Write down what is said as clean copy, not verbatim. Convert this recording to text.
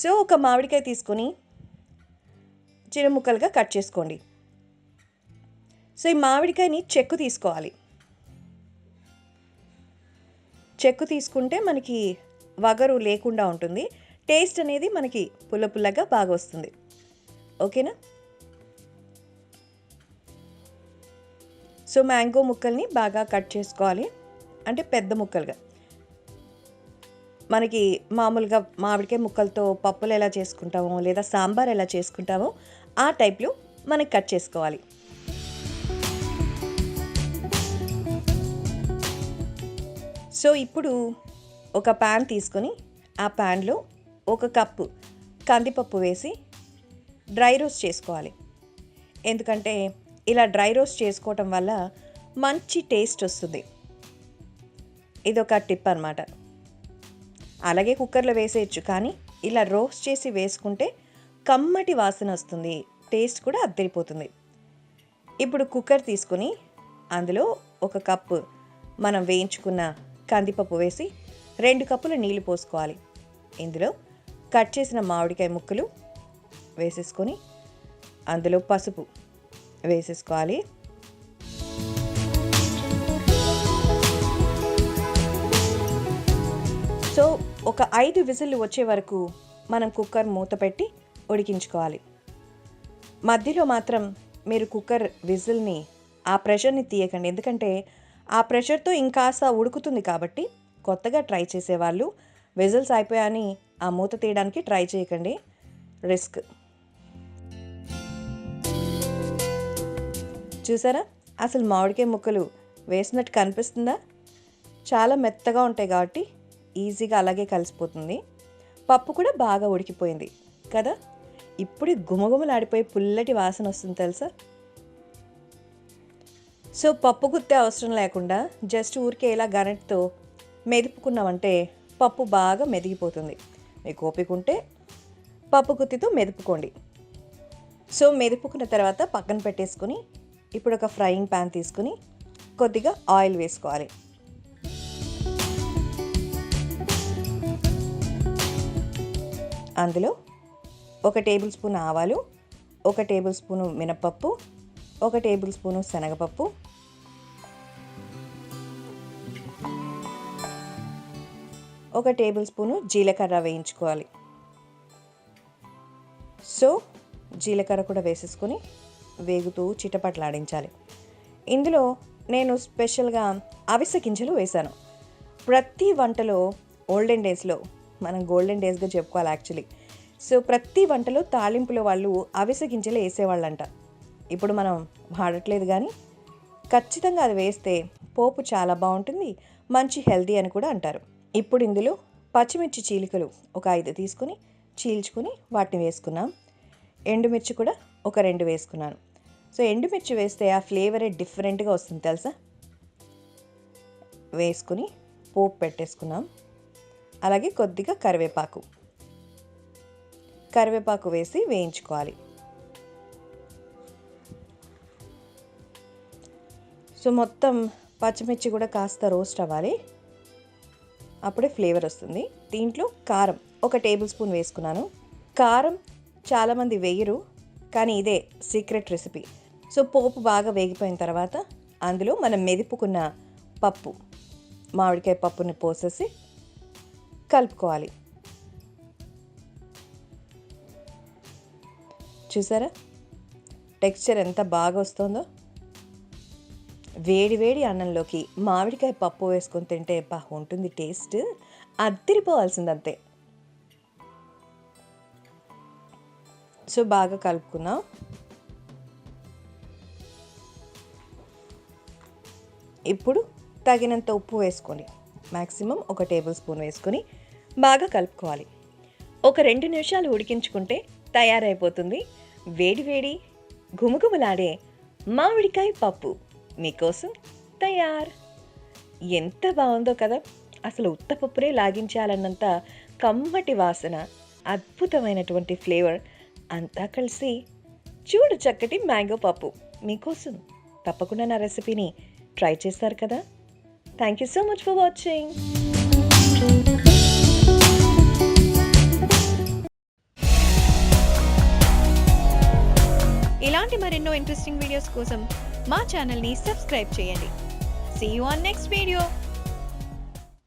So ఒక మామిడికాయ తీసుకొని చిన్న ముక్కలుగా కట్ చేసుకోండి. సో ఈ మామిడికాయని చెక్కు తీసుకోవాలి. చెక్కు తీసుకుంటే మనకి వగరు లేకుండా ఉంటుంది. టేస్ట్ అనేది మనకి పుల్ల పుల్లగా బాగా వస్తుంది. ఓకేనా? సో మ్యాంగో ముక్కల్ని బాగా కట్ చేసుకోవాలి, అంటే పెద్ద ముక్కలుగా. మనకి మామూలుగా మామిడికాయ ముక్కలతో పప్పులు ఎలా చేసుకుంటామో లేదా సాంబార్ ఎలా చేసుకుంటామో ఆ టైప్లో మనకి కట్ చేసుకోవాలి. సో ఇప్పుడు ఒక ప్యాన్ తీసుకొని ఆ ప్యాన్లో 1 కప్పు కందిపప్పు వేసి డ్రై రోస్ట్ చేసుకోవాలి. ఎందుకంటే ఇలా డ్రై రోస్ట్ చేసుకోవటం వల్ల మంచి టేస్ట్ వస్తుంది. ఇదొక టిప్ అన్నమాట. అలాగే కుక్కర్లో వేసేయచ్చు, కానీ ఇలా రోస్ట్ చేసి వేసుకుంటే కమ్మటి వాసన వస్తుంది, టేస్ట్ కూడా అద్దరిపోతుంది. ఇప్పుడు కుక్కర్ తీసుకుని అందులో 1 కప్పు మనం వేయించుకున్న కందిపప్పు వేసి 2 కప్పుల నీళ్లు పోసుకోవాలి. ఇందులో కట్ చేసిన మామిడికాయ ముక్కలు వేసేసుకొని అందులో పసుపు వేసేసుకోవాలి. సో ఒక 5 విజిల్లు వచ్చే వరకు మనం కుక్కర్ మూత పెట్టి ఉడికించుకోవాలి. మధ్యలో మాత్రం మీరు కుక్కర్ విజిల్ని ఆ ప్రెషర్ని తీయకండి, ఎందుకంటే ఆ ప్రెషర్తో ఇంకాస్త ఉడుకుతుంది. కాబట్టి కొత్తగా ట్రై చేసేవాళ్ళు విజిల్స్ అయిపోయాని ఆ మూత తీయడానికి ట్రై చేయకండి, రిస్క్. చూసారా, అసలు మామిడికాయ ముక్కలు వేసినట్టు కనిపిస్తుందా? చాలా మెత్తగా ఉంటాయి కాబట్టి ఈజీగా అలాగే కలిసిపోతుంది. పప్పు కూడా బాగా ఉడికిపోయింది కదా. ఇప్పుడు గుమగుమలాడిపోయి పుల్లటి వాసన వస్తుంది తెలుసా. సో పప్పు గుత్తే అవసరం లేకుండా జస్ట్ ఊరికే ఇలా గరిటెతో మెదుపుకున్నామంటే పప్పు బాగా మెదిగిపోతుంది. మీకు ఓపిక ఉంటే పప్పు గుత్తితో మెదుపుకోండి. సో మెదుపుకున్న తర్వాత పక్కన పెట్టేసుకుని ఇప్పుడు ఒక ఫ్రైయింగ్ ప్యాన్ తీసుకుని కొద్దిగా ఆయిల్ వేసుకోవాలి. అందులో 1 టేబుల్ స్పూన్ ఆవాలు, 1 టేబుల్ స్పూను మినపప్పు, 1 టేబుల్ స్పూను శనగపప్పు, 1 టేబుల్ స్పూను జీలకర్ర వేయించుకోవాలి. సో జీలకర్ర కూడా వేసేసుకొని వేగుతూ చిటపట్లాడించాలి. ఇందులో నేను స్పెషల్గా అవిసె గింజలు వేశాను. ప్రతి వంటలో ఓల్డెన్ డేస్లో, మనం గోల్డెన్ డేస్గా చెప్పుకోవాలి యాక్చువల్లీ. సో ప్రతి వంటలో తాలింపులో వాళ్ళు అవిసె గింజలు వేసేవాళ్ళంట. ఇప్పుడు మనం వాడట్లేదు, కానీ ఖచ్చితంగా అది వేస్తే పోపు చాలా బాగుంటుంది, మంచి హెల్తీ అని కూడా అంటారు. ఇప్పుడు ఇందులో పచ్చిమిర్చి చీలికలు ఒక 5 తీసుకుని చీల్చుకొని వాటిని వేసుకున్నాం. ఎండుమిర్చి కూడా ఒక 2 వేసుకున్నాను. సో ఎండుమిర్చి వేస్తే ఆ ఫ్లేవరే డిఫరెంట్గా వస్తుంది తెలుసా. వేసుకుని పోపు పెట్టేసుకున్నాం. అలాగే కొద్దిగా కరివేపాకు వేసి వేయించుకోవాలి. సో మొత్తం పచ్చిమిర్చి కూడా కాస్త రోస్ట్ అవ్వాలి, అప్పుడే ఫ్లేవర్ వస్తుంది. దీంట్లో కారం 1 టేబుల్ స్పూన్ వేసుకున్నాను. కారం చాలామంది వేయరు, కానీ ఇదే సీక్రెట్ రెసిపీ. సో పోపు బాగా వేగిపోయిన తర్వాత అందులో మనం మెదుపుకున్న పప్పు, మామిడికాయ పప్పుని పోసేసి కలుపుకోవాలి. చూసారా టెక్స్చర్ ఎంత బాగా వస్తుందో. వేడి వేడి అన్నంలోకి మామిడికాయ పప్పు వేసుకొని తింటే ఉంటుంది టేస్ట్, అద్దరిపోవాల్సింది అంతే. సో బాగా కలుపుకున్నాం. ఇప్పుడు తగినంత ఉప్పు వేసుకొని మ్యాక్సిమం 1 టేబుల్ స్పూన్ వేసుకొని బాగా కలుపుకోవాలి. ఒక 2 నిమిషాలు ఉడికించుకుంటే తయారైపోతుంది వేడి వేడి గుమగుమలాడే మామిడికాయ పప్పు మీకోసం తయారు. ఎంత బాగుందో కదా. అసలు ఉత్తపప్పునే లాగించాలన్నంత కమ్మటి వాసన, అద్భుతమైనటువంటి ఫ్లేవర్ అంతా కలిసి చూడు చక్కటి మ్యాంగో పప్పు మీకోసం. తప్పకుండా నా రెసిపీని ట్రై చేస్తారు కదా. Thank you so much for watching. ఇలాంటి మరెన్నో ఇంట్రెస్టింగ్ వీడియోస్ కోసం మా ఛానల్ని సబ్స్క్రైబ్ చేయండి. See you on next video.